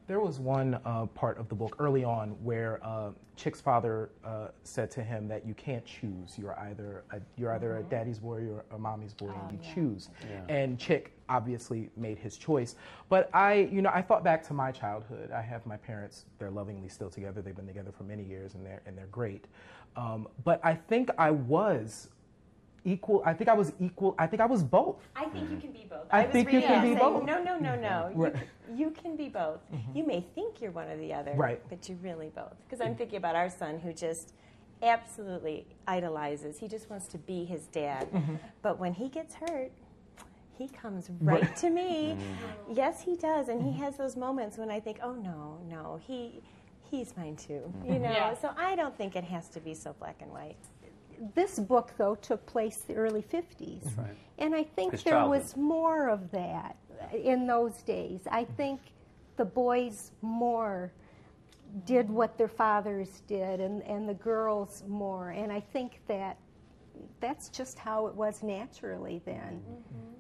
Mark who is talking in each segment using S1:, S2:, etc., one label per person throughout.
S1: There was one part of the book early on where Chick's father said to him that you can't choose. You're either a daddy's boy or a mommy's boy, and you choose. Yeah. And Chick obviously made his choice. But I thought back to my childhood. I have my parents; they're lovingly still together. They've been together for many years, and they're great. But I think I was equal. I think I was equal. I think I was both.
S2: I think you can be both.
S1: I think you can be both.
S2: No. Right. You can be both. You may think you're one or the other,
S1: right,
S2: but you're really both. Because I'm thinking about our son who just absolutely idolizes. He just wants to be his dad. But when he gets hurt, he comes right to me. Yes, he does. And he has those moments when I think, oh, no, he's mine too. You know? Yeah. So I don't think it has to be so black and white.
S3: This book, though, took place the early 50s.
S4: That's right.
S3: And I think there was more of that in those days. I think the boys more did what their fathers did, and the girls more. And I think that's just how it was naturally then.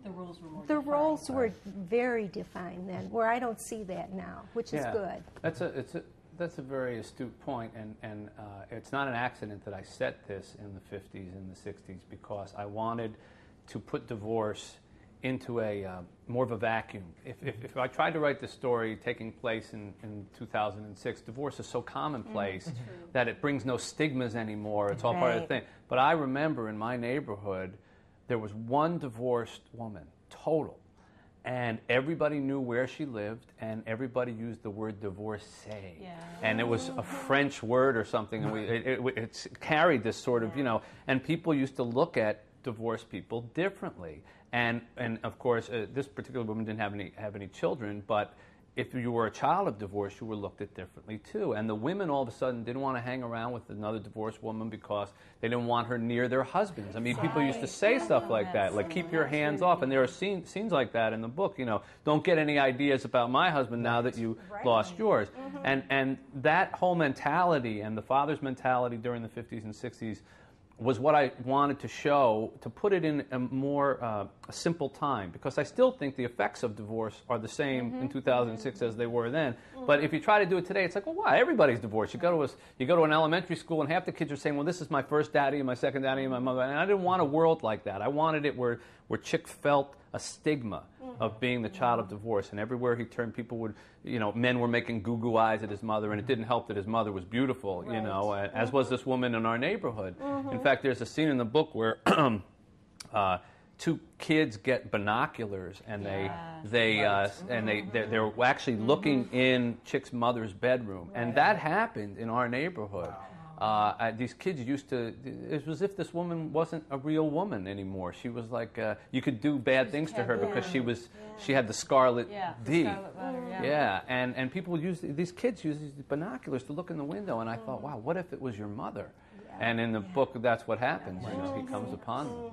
S5: The roles were more
S3: The roles were very defined then, where I don't see that now, which is good.
S4: That's a very astute point, and it's not an accident that I set this in the 50s and the 60s, because I wanted to put divorce into a more of a vacuum. If I tried to write this story taking place in 2006, divorce is so commonplace that it brings no stigmas anymore. It's all part of the thing. But I remember in my neighborhood, there was one divorced woman, total. And everybody knew where she lived, and everybody used the word divorcee. Yeah. And it was a French word or something, and it carried this sort of, and people used to look at divorced people differently. And of course, this particular woman didn't have any children, but if you were a child of divorce, you were looked at differently too. And the women all of a sudden didn't want to hang around with another divorced woman because they didn't want her near their husbands. I mean, people used to say stuff like that, like keep your hands off. And there are scenes like that in the book. Don't get any ideas about my husband now that you lost yours. And that whole mentality and the father's mentality during the 50s and 60s was what I wanted to show, to put it in a more a simple time, because I still think the effects of divorce are the same in 2006 as they were then. But if you try to do it today, it's like, well, why? Everybody's divorced. You go to an elementary school, and half the kids are saying, well, this is my first daddy and my second daddy and my mother. And I didn't want a world like that. I wanted it where Chick felt a stigma of being the child of divorce, and everywhere he turned, people would, men were making goo-goo eyes at his mother, and it didn't help that his mother was beautiful, as was this woman in our neighborhood. In fact, there's a scene in the book where two kids get binoculars, and they're actually looking in Chick's mother's bedroom, and that happened in our neighborhood. These kids used to, it was as if this woman wasn't a real woman anymore. She was like, you could do bad things to her because she had the scarlet D.
S5: Scarlet letter,
S4: yeah, and people would these kids use these binoculars to look in the window, and I thought, wow, what if it was your mother? And in the book, that's what happens. He comes upon them.